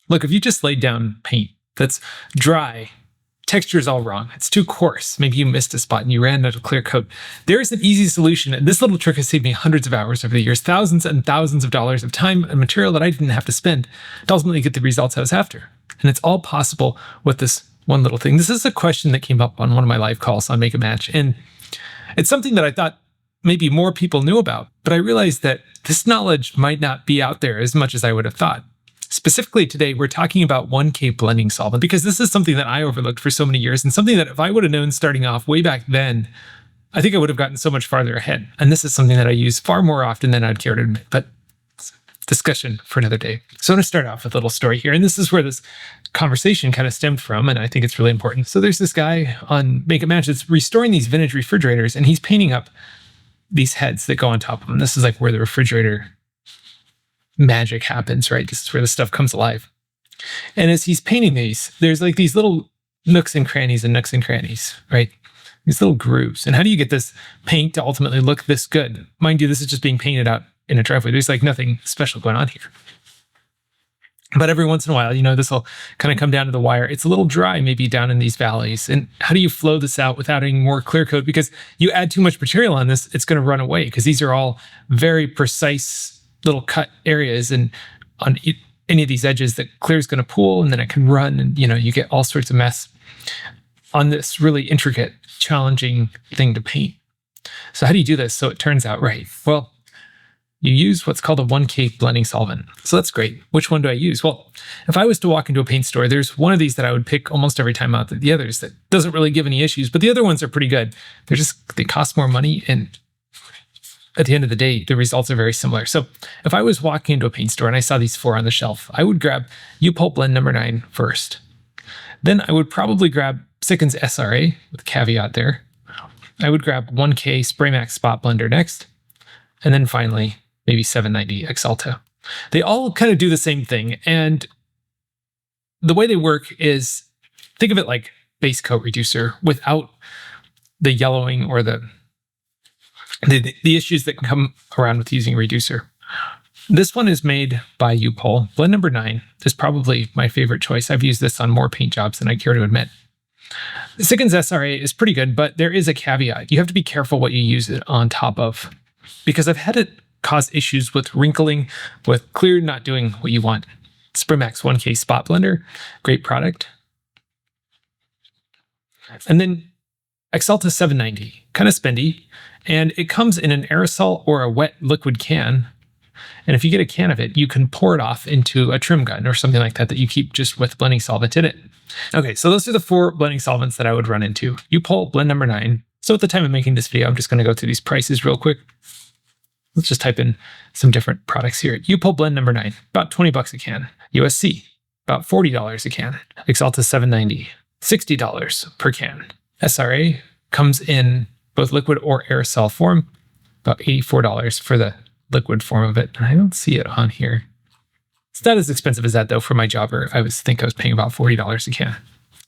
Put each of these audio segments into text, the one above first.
Look, if you just laid down paint that's dry, texture is all wrong, it's too coarse, maybe you missed a spot and you ran out of clear coat, there is an easy solution. And this little trick has saved me hundreds of hours over the years, thousands and thousands of dollars of time and material that I didn't have to spend to ultimately get the results I was after. And it's all possible with this one little thing. This is a question that came up on one of my live calls on Make a Match. And it's something that I thought maybe more people knew about, but I realized that this knowledge might not be out there as much as I would have thought. Specifically today, we're talking about 1K blending solvent because this is something that I overlooked for so many years and something that if I would have known starting off way back then, I think I would have gotten so much farther ahead. And this is something that I use far more often than I'd care to admit, but discussion for another day. So I'm going to start off with a little story here. And this is where this conversation kind of stemmed from, and I think it's really important. So there's this guy on Make a Match that's restoring these vintage refrigerators, and he's painting up these heads that go on top of them. This is like where the refrigerator magic happens, right? This is where the stuff comes alive. And as he's painting these, there's like these little nooks and crannies, right? These little grooves. And how do you get this paint to ultimately look this good? Mind you, this is just being painted out in a driveway. There's like nothing special going on here. But every once in a while, this will kind of come down to the wire. It's a little dry, maybe down in these valleys. And how do you flow this out without adding more clear coat? Because you add too much material on this, it's going to run away because these are all very precise little cut areas, and on any of these edges that clear is going to pool and then it can run, and you get all sorts of mess on this really intricate, challenging thing to paint. So how do you do this so it turns out right? Well, you use what's called a 1K blending solvent. So that's great. Which one do I use? Well, if I was to walk into a paint store, there's one of these that I would pick almost every time out the others that doesn't really give any issues, but the other ones are pretty good. They cost more money, and at the end of the day, the results are very similar. So if I was walking into a paint store and I saw these 4 on the shelf, I would grab U-Pulp Blend number 9 first. Then I would probably grab Sikkens SRA with a caveat there. I would grab 1K Spray Max Spot Blender next. And then finally, maybe 790 Axalta. They all kind of do the same thing. And the way they work is, think of it like base coat reducer without the yellowing or the issues that can come around with using a reducer. This one is made by U-Pol. Blend number 9 is probably my favorite choice. I've used this on more paint jobs than I care to admit. The Sikkens SRA is pretty good, but there is a caveat. You have to be careful what you use it on top of, because I've had it cause issues with wrinkling, with clear not doing what you want. Spray Max 1K Spot Blender, great product. And then Axalta 790, kind of spendy. And it comes in an aerosol or a wet liquid can. And if you get a can of it, you can pour it off into a trim gun or something like that you keep just with blending solvent in it. Okay, so those are the 4 blending solvents that I would run into. U-Pol Blend number 9. So at the time of making this video, I'm just going to go through these prices real quick. Let's just type in some different products here. U-Pol Blend number 9, about $20 a can. USC, about $40 a can. Axalta 790, $60 per can. SRA comes in both liquid or aerosol form, about $84 for the liquid form of it. I don't see it on here. It's not as expensive as that though for my jobber. I think I was paying about $40 a can.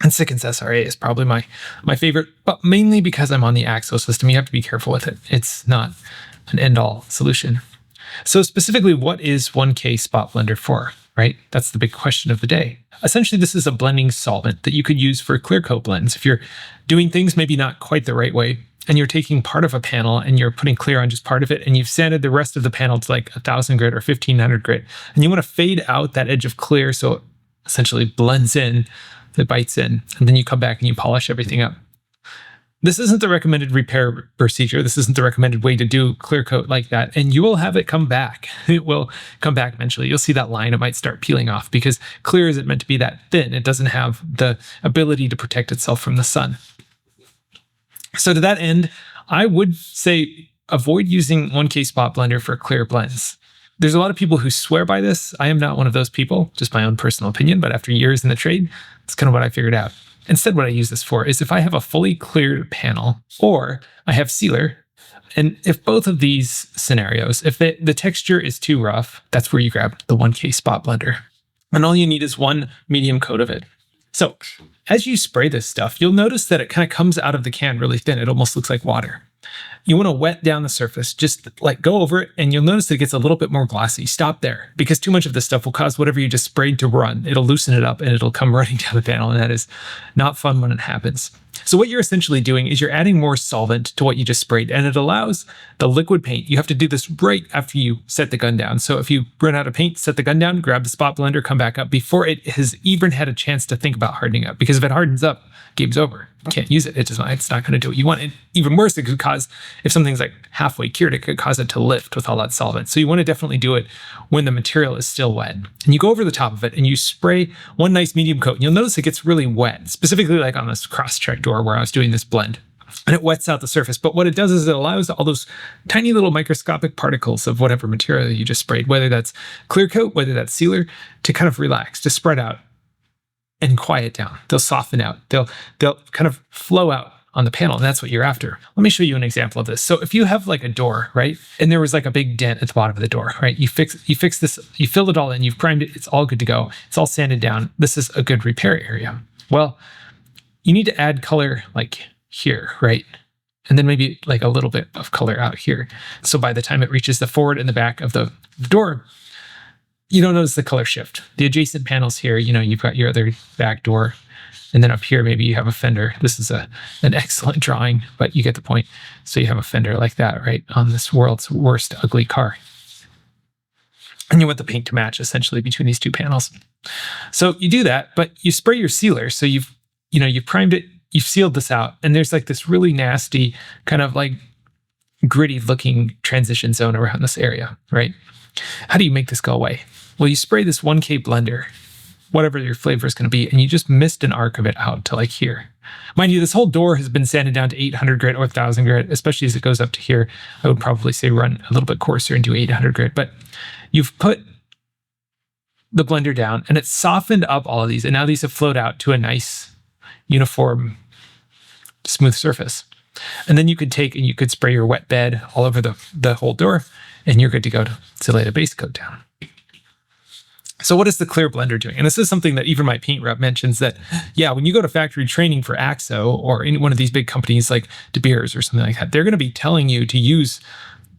And Sikkens SRA is probably my favorite, but mainly because I'm on the AXO system. You have to be careful with it. It's not an end-all solution. So specifically, what is 1K Spot Blender for, right? That's the big question of the day. Essentially, this is a blending solvent that you could use for clear coat blends. If you're doing things maybe not quite the right way, and you're taking part of a panel and you're putting clear on just part of it, and you've sanded the rest of the panel to like 1,000 grit or 1,500 grit, and you want to fade out that edge of clear so it essentially blends in, it bites in, and then you come back and you polish everything up. This isn't the recommended repair procedure. This isn't the recommended way to do clear coat like that, and you will have it come back. It will come back eventually. You'll see that line, it might start peeling off because clear isn't meant to be that thin. It doesn't have the ability to protect itself from the sun. So to that end, I would say avoid using 1K Spot Blender for clear blends. There's a lot of people who swear by this. I am not one of those people, just my own personal opinion, but after years in the trade, that's kind of what I figured out. Instead, what I use this for is if I have a fully cleared panel or I have sealer, and if both of these scenarios, if the texture is too rough, that's where you grab the 1K Spot Blender. And all you need is 1 medium coat of it. So as you spray this stuff, you'll notice that it kind of comes out of the can really thin. It almost looks like water. You want to wet down the surface, just like go over it, and you'll notice it gets a little bit more glossy. Stop there, because too much of this stuff will cause whatever you just sprayed to run. It'll loosen it up and it'll come running down the panel, and that is not fun when it happens. So what you're essentially doing is you're adding more solvent to what you just sprayed, and it allows the liquid paint. You have to do this right after you set the gun down. So if you run out of paint, set the gun down, grab the spot blender, come back up before it has even had a chance to think about hardening up. Because if it hardens up, game's over. You can't use it. It's not going to do what you want. And even worse, it could cause, if something's like halfway cured, it could cause it to lift with all that solvent. So you want to definitely do it when the material is still wet. And you go over the top of it and you spray one nice medium coat. And you'll notice it gets really wet, specifically like on this cross-check door where I was doing this blend. And it wets out the surface. But what it does is it allows all those tiny little microscopic particles of whatever material you just sprayed, whether that's clear coat, whether that's sealer, to kind of relax, to spread out and quiet down. They'll soften out. They'll kind of flow out on the panel, and that's what you're after. Let me show you an example of this. So if you have like a door, right, and there was like a big dent at the bottom of the door, right, you fix this, you fill it all in, you've primed it, it's all good to go. It's all sanded down. This is a good repair area. Well, you need to add color like here, right? And then maybe like a little bit of color out here. So by the time it reaches the forward and the back of the door, you don't notice the color shift. The adjacent panels here, you've got your other back door. And then up here, maybe you have a fender. This is an excellent drawing, but you get the point. So you have a fender like that, right, on this world's worst ugly car. And you want the paint to match essentially between these two panels. So you do that, but you spray your sealer. So you've primed it, you've sealed this out, and there's like this really nasty kind of like gritty looking transition zone around this area, right? How do you make this go away? Well, you spray this 1K blender, whatever your flavor is going to be, and you just mist an arc of it out to like here. Mind you, this whole door has been sanded down to 800 grit or 1000 grit, especially as it goes up to here. I would probably say run a little bit coarser and do 800 grit, but you've put the blender down and it's softened up all of these, and now these have flowed out to a nice, uniform, smooth surface. And then you could take and you could spray your wet bed all over the whole door, and you're good to go to lay the base coat down. So what is the clear blender doing? And this is something that even my paint rep mentions that, yeah, when you go to factory training for AXO or any one of these big companies like De Beers or something like that, they're going to be telling you to use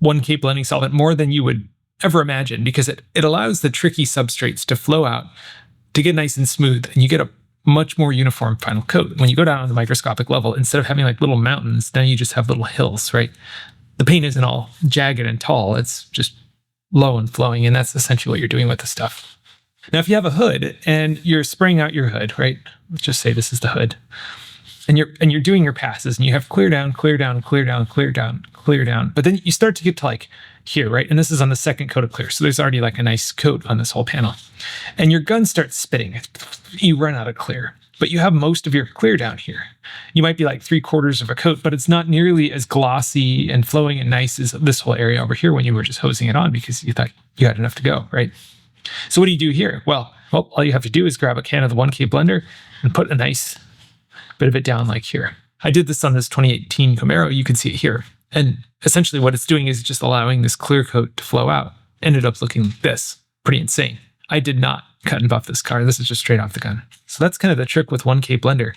1K blending solvent more than you would ever imagine, because it allows the tricky substrates to flow out, to get nice and smooth, and you get a much more uniform final coat. When you go down on the microscopic level, instead of having like little mountains, now you just have little hills, right? The paint isn't all jagged and tall, it's just low and flowing, and that's essentially what you're doing with the stuff. Now, if you have a hood and you're spraying out your hood, right? Let's just say this is the hood, and you're doing your passes, and you have clear down, clear down, clear down, clear down, clear down. But then you start to get to like here, right? And this is on the second coat of clear. So there's already like a nice coat on this whole panel. And your gun starts spitting. You run out of clear, but you have most of your clear down here. You might be like 3/4 of a coat, but it's not nearly as glossy and flowing and nice as this whole area over here when you were just hosing it on because you thought you had enough to go, right? So what do you do here? Well, all you have to do is grab a can of the 1K blender and put a nice bit of it down like here. I did this on this 2018 Camaro. You can see it here. And essentially what it's doing is just allowing this clear coat to flow out. Ended up looking this. Pretty insane. I did not cut and buff this car. This is just straight off the gun. So that's kind of the trick with 1K blender.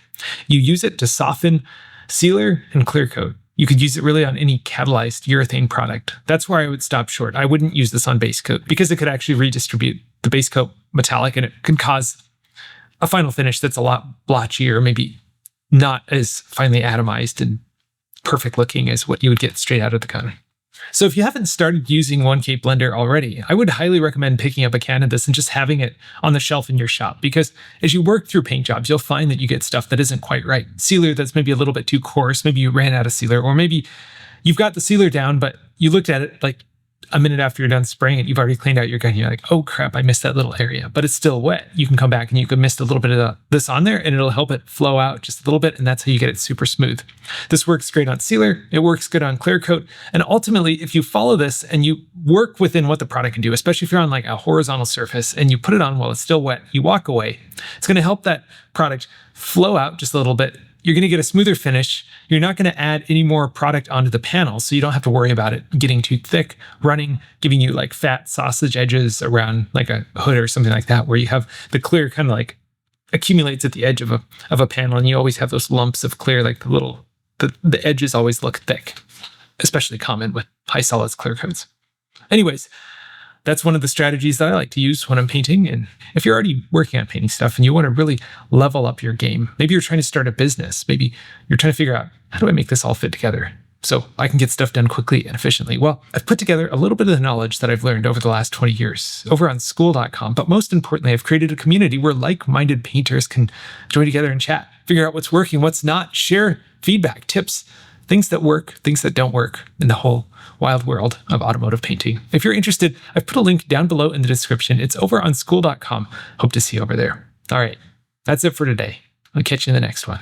You use it to soften sealer and clear coat. You could use it really on any catalyzed urethane product. That's where I would stop short. I wouldn't use this on base coat because it could actually redistribute the base coat metallic, and it could cause a final finish that's a lot blotchier, maybe not as finely atomized and perfect looking as what you would get straight out of the gun. So if you haven't started using 1K blender already, I would highly recommend picking up a can of this and just having it on the shelf in your shop, because as you work through paint jobs, you'll find that you get stuff that isn't quite right. Sealer that's maybe a little bit too coarse, maybe you ran out of sealer, or maybe you've got the sealer down, but you looked at it like a minute after you're done spraying it, you've already cleaned out your gun. You're like, oh crap, I missed that little area, but it's still wet. You can come back and you can mist a little bit of this on there and it'll help it flow out just a little bit. And that's how you get it super smooth. This works great on sealer. It works good on clear coat. And ultimately, if you follow this and you work within what the product can do, especially if you're on like a horizontal surface and you put it on while it's still wet, you walk away, it's going to help that product flow out just a little bit. You're going to get a smoother finish. You're not going to add any more product onto the panel, so you don't have to worry about it getting too thick, running, giving you like fat sausage edges around like a hood or something like that, where you have the clear kind of like accumulates at the edge of a panel, and you always have those lumps of clear, like the edges always look thick. especially common with high solids clear coats. Anyways, that's one of the strategies that I like to use when I'm painting. And if you're already working on painting stuff and you want to really level up your game, maybe you're trying to start a business, maybe you're trying to figure out, how do I make this all fit together so I can get stuff done quickly and efficiently? Well, I've put together a little bit of the knowledge that I've learned over the last 20 years over on school.com. But most importantly, I've created a community where like-minded painters can join together and chat, figure out what's working, what's not, share feedback, tips, things that work, things that don't work in the whole wild world of automotive painting. If you're interested, I've put a link down below in the description. It's over on school.com. Hope to see you over there. All right, that's it for today. I'll catch you in the next one.